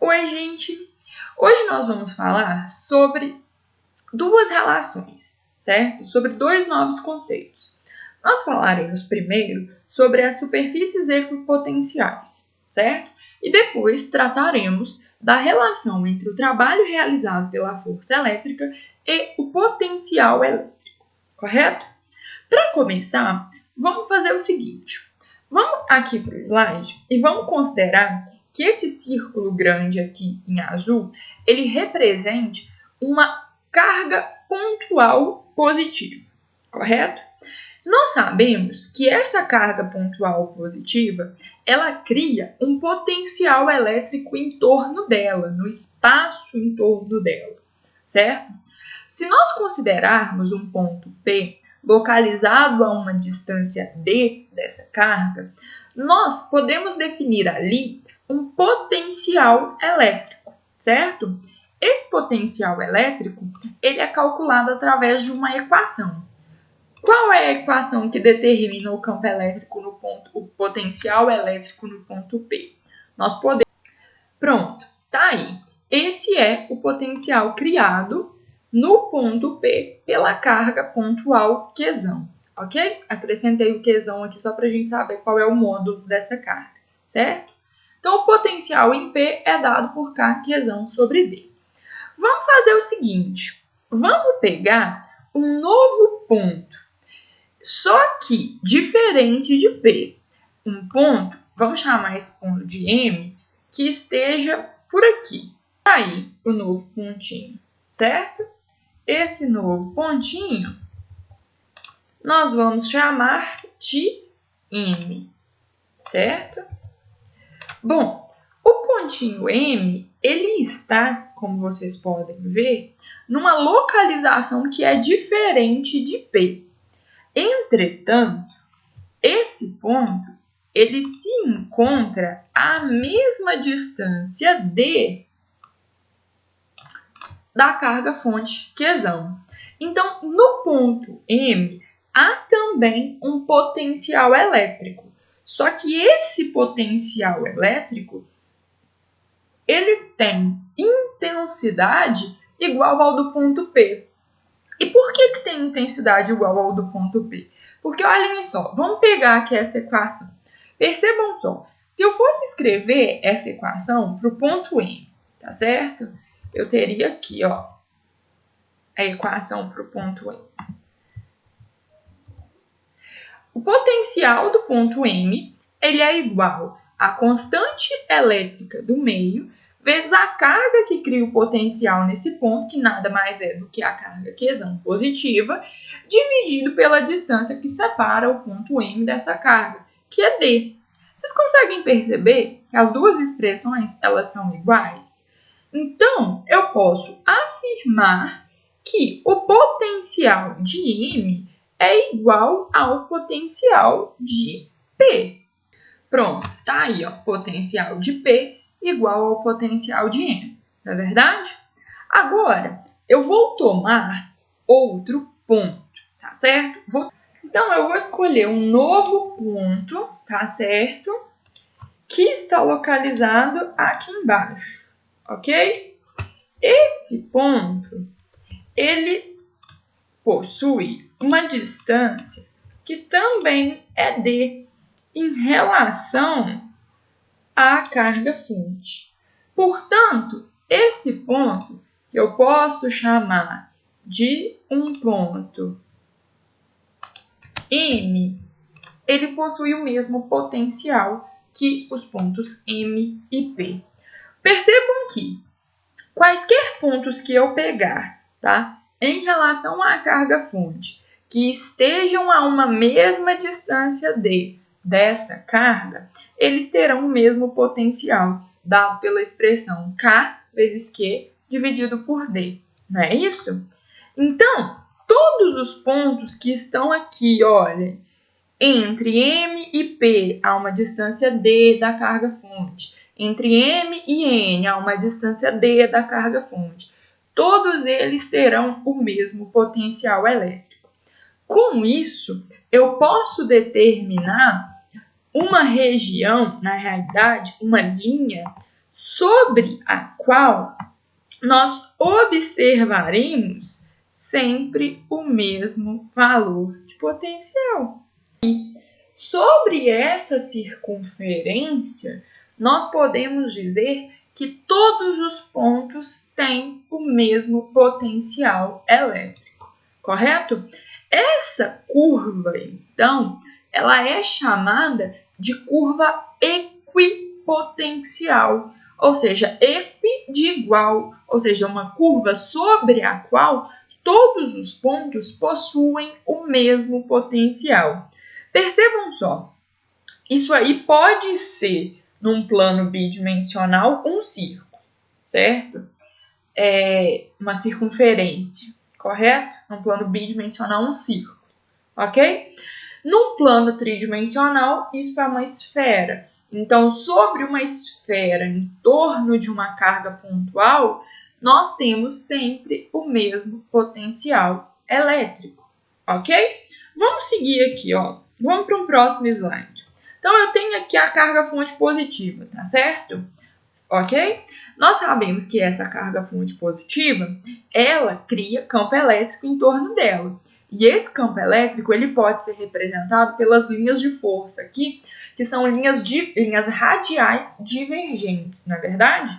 Oi, gente! Hoje nós vamos falar sobre duas relações, certo? Sobre dois novos conceitos. Nós falaremos primeiro sobre as superfícies equipotenciais, certo? E depois trataremos da relação entre o trabalho realizado pela força elétrica e o potencial elétrico, correto? Para começar, vamos fazer o seguinte. Vamos aqui para o slide e vamos considerar que esse círculo grande aqui em azul, ele represente uma carga pontual positiva, correto? Nós sabemos que essa carga pontual positiva, ela cria um potencial elétrico em torno dela, no espaço em torno dela, certo? Se nós considerarmos um ponto P localizado a uma distância D dessa carga, nós podemos definir ali um potencial elétrico, certo? Esse potencial elétrico, ele é calculado através de uma equação. Qual é a equação que determina o campo elétrico no ponto, o potencial elétrico no ponto P? Nós podemos... Pronto, tá aí. Esse é o potencial criado no ponto P pela carga pontual Qzão, ok? Acrescentei o Qzão aqui só para a gente saber qual é o módulo dessa carga, certo? Então, o potencial em P é dado por K Qzão sobre D. Vamos fazer o seguinte, vamos pegar um novo ponto, só que diferente de P. Um ponto, vamos chamar esse ponto de M, que esteja por aqui. Aí, o novo pontinho, certo? Esse novo pontinho, nós vamos chamar de M, certo? Bom, o pontinho M, ele está, como vocês podem ver, numa localização que é diferente de P. Entretanto, esse ponto, ele se encontra à mesma distância D da carga fonte Qzão. Então, no ponto M, há também um potencial elétrico. Só que esse potencial elétrico, ele tem intensidade igual ao do ponto P. E por que tem intensidade igual ao do ponto P? Porque, olhem só, vamos pegar aqui essa equação. Percebam só, se eu fosse escrever essa equação para o ponto M, tá certo? Eu teria aqui, ó, a equação para o ponto M. O potencial do ponto M, ele é igual à constante elétrica do meio vezes a carga que cria o potencial nesse ponto, que nada mais é do que a carga Qzão positiva, dividido pela distância que separa o ponto M dessa carga, que é D. Vocês conseguem perceber que as duas expressões, elas são iguais? Então, eu posso afirmar que o potencial de M é igual ao potencial de P. Pronto, tá aí, ó, potencial de P igual ao potencial de M, não é verdade? Agora, eu vou tomar outro ponto, tá certo? Então, eu vou escolher um novo ponto, tá certo? Que está localizado aqui embaixo, ok? Esse ponto, ele possui uma distância que também é D em relação à carga fonte. Portanto, esse ponto que eu posso chamar de um ponto M, ele possui o mesmo potencial que os pontos M e P. Percebam que quaisquer pontos que eu pegar, tá, em relação à carga fonte, que estejam a uma mesma distância D dessa carga, eles terão o mesmo potencial, dado pela expressão K vezes Q dividido por D. Não é isso? Então, todos os pontos que estão aqui, olha, entre M e P há uma distância D da carga fonte, entre M e N há uma distância D da carga fonte, todos eles terão o mesmo potencial elétrico. Com isso, eu posso determinar uma região, na realidade, uma linha, sobre a qual nós observaremos sempre o mesmo valor de potencial. E sobre essa circunferência, nós podemos dizer que todos os pontos têm o mesmo potencial elétrico, correto? Essa curva, então, ela é chamada de curva equipotencial, ou seja, equi de igual, ou seja, uma curva sobre a qual todos os pontos possuem o mesmo potencial. Percebam só, isso aí pode ser, num plano bidimensional, um círculo, certo? Uma circunferência, correto? Num plano bidimensional, um círculo, ok? Num plano tridimensional, isso é uma esfera. Então, sobre uma esfera em torno de uma carga pontual, nós temos sempre o mesmo potencial elétrico, ok? Vamos seguir aqui, ó. Vamos para um próximo slide. Então, eu tenho aqui a carga-fonte positiva, tá certo? Ok? Nós sabemos que essa carga-fonte positiva, ela cria campo elétrico em torno dela. E esse campo elétrico, ele pode ser representado pelas linhas de força aqui, que são linhas radiais divergentes, não é verdade?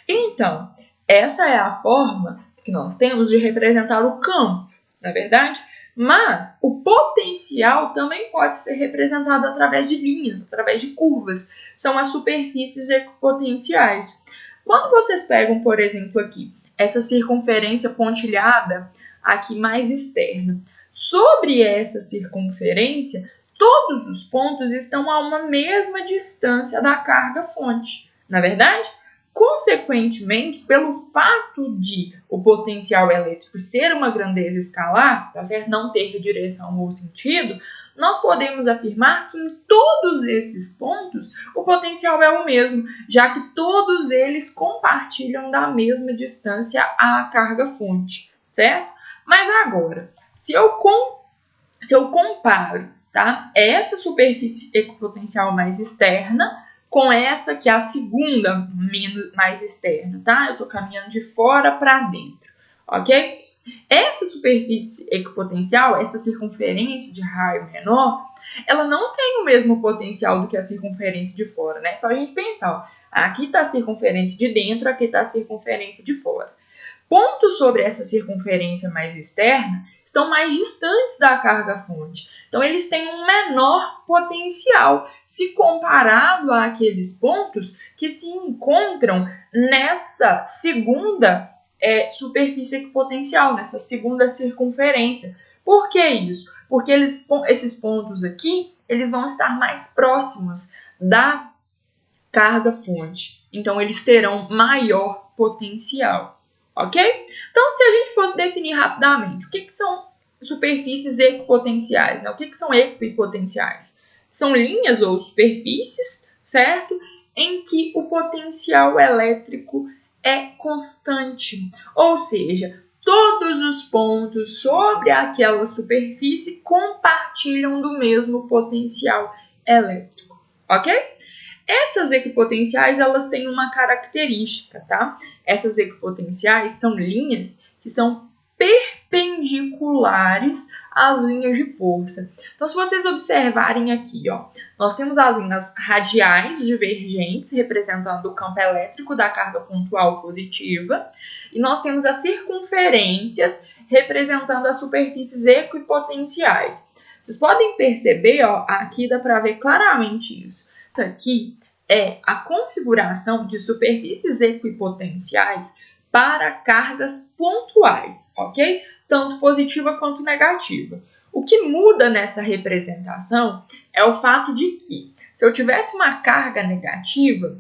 Então, essa é a forma que nós temos de representar o campo, não é verdade? Mas o potencial também pode ser representado através de linhas, através de curvas. São as superfícies equipotenciais. Quando vocês pegam, por exemplo, aqui, essa circunferência pontilhada aqui mais externa, sobre essa circunferência, todos os pontos estão a uma mesma distância da carga-fonte, não é verdade? Consequentemente, pelo fato de o potencial elétrico ser uma grandeza escalar, tá certo? Não ter direção ou sentido, nós podemos afirmar que em todos esses pontos o potencial é o mesmo, já que todos eles compartilham da mesma distância à carga-fonte, certo? Mas agora, se eu comparo, tá, essa superfície equipotencial mais externa com essa que é a segunda mais externa, tá? Eu estou caminhando de fora para dentro, ok? Essa superfície equipotencial, essa circunferência de raio menor, ela não tem o mesmo potencial do que a circunferência de fora, né? Só a gente pensar, ó, aqui está a circunferência de dentro, aqui está a circunferência de fora. Pontos sobre essa circunferência mais externa estão mais distantes da carga-fonte. Então, eles têm um menor potencial se comparado àqueles pontos que se encontram nessa segunda superfície equipotencial, nessa segunda circunferência. Por que isso? Porque esses pontos aqui, eles vão estar mais próximos da carga-fonte. Então, eles terão maior potencial. Ok? Então, se a gente fosse definir rapidamente, o que são superfícies equipotenciais? Né? O que são equipotenciais? São linhas ou superfícies, certo? Em que o potencial elétrico é constante. Ou seja, todos os pontos sobre aquela superfície compartilham do mesmo potencial elétrico. Ok? Essas equipotenciais, elas têm uma característica, tá? Essas equipotenciais são linhas que são perpendiculares às linhas de força. Então, se vocês observarem aqui, ó, nós temos as linhas radiais divergentes, representando o campo elétrico da carga pontual positiva, e nós temos as circunferências, representando as superfícies equipotenciais. Vocês podem perceber, ó, aqui dá para ver claramente isso. Essa aqui é a configuração de superfícies equipotenciais para cargas pontuais, ok? Tanto positiva quanto negativa. O que muda nessa representação é o fato de que, se eu tivesse uma carga negativa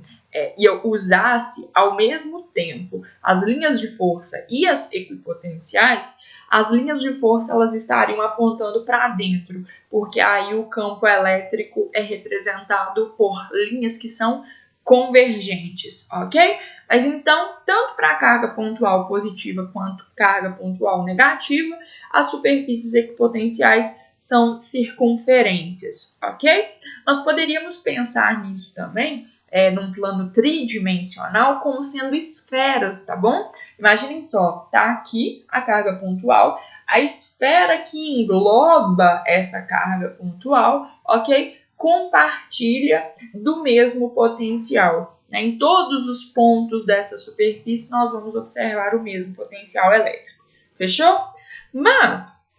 e eu usasse ao mesmo tempo as linhas de força e as equipotenciais, as linhas de força elas estariam apontando para dentro, porque aí o campo elétrico é representado por linhas que são convergentes, ok? Mas então, tanto para a carga pontual positiva quanto carga pontual negativa, as superfícies equipotenciais são circunferências, ok? Nós poderíamos pensar nisso também num plano tridimensional como sendo esferas, tá bom? Imaginem só, tá aqui a carga pontual, a esfera que engloba essa carga pontual, ok? Compartilha do mesmo potencial. Em todos os pontos dessa superfície, nós vamos observar o mesmo potencial elétrico. Fechou? Mas,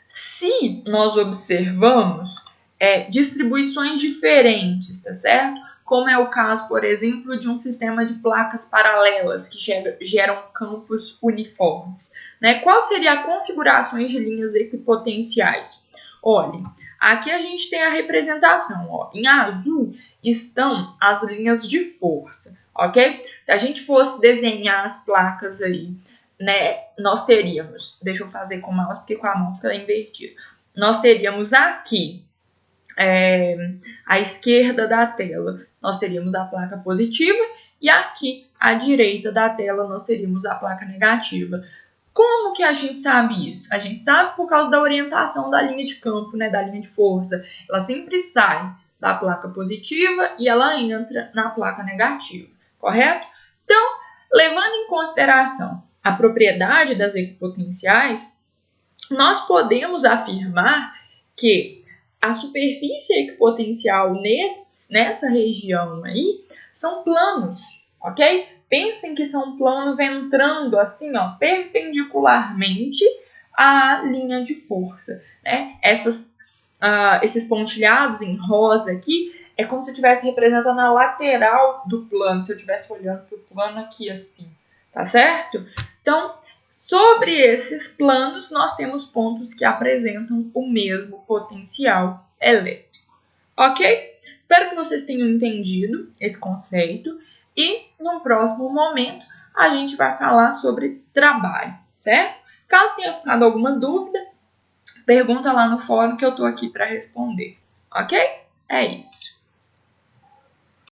se nós observamos distribuições diferentes, tá certo? Como é o caso, por exemplo, de um sistema de placas paralelas que geram campos uniformes. Né? Qual seria a configuração de linhas equipotenciais? Olha, aqui a gente tem a representação. Ó. Em azul estão as linhas de força, ok? Se a gente fosse desenhar as placas aí, né, nós teríamos, deixa eu fazer com o mouse, porque com a mão está invertido. Nós teríamos aqui, à esquerda da tela, nós teríamos a placa positiva e aqui, à direita da tela, nós teríamos a placa negativa. Como que a gente sabe isso? A gente sabe por causa da orientação da linha de campo, né, da linha de força. Ela sempre sai da placa positiva e ela entra na placa negativa, correto? Então, levando em consideração a propriedade das equipotenciais, nós podemos afirmar que a superfície equipotencial nessa região aí são planos, ok? Pensem que são planos entrando assim, ó, perpendicularmente à linha de força, né? Esses pontilhados em rosa aqui é como se eu estivesse representando a lateral do plano, se eu estivesse olhando para o plano aqui assim, tá certo? Então, sobre esses planos, nós temos pontos que apresentam o mesmo potencial elétrico, ok? Espero que vocês tenham entendido esse conceito e, no próximo momento, a gente vai falar sobre trabalho, certo? Caso tenha ficado alguma dúvida, pergunta lá no fórum que eu estou aqui para responder, ok? É isso.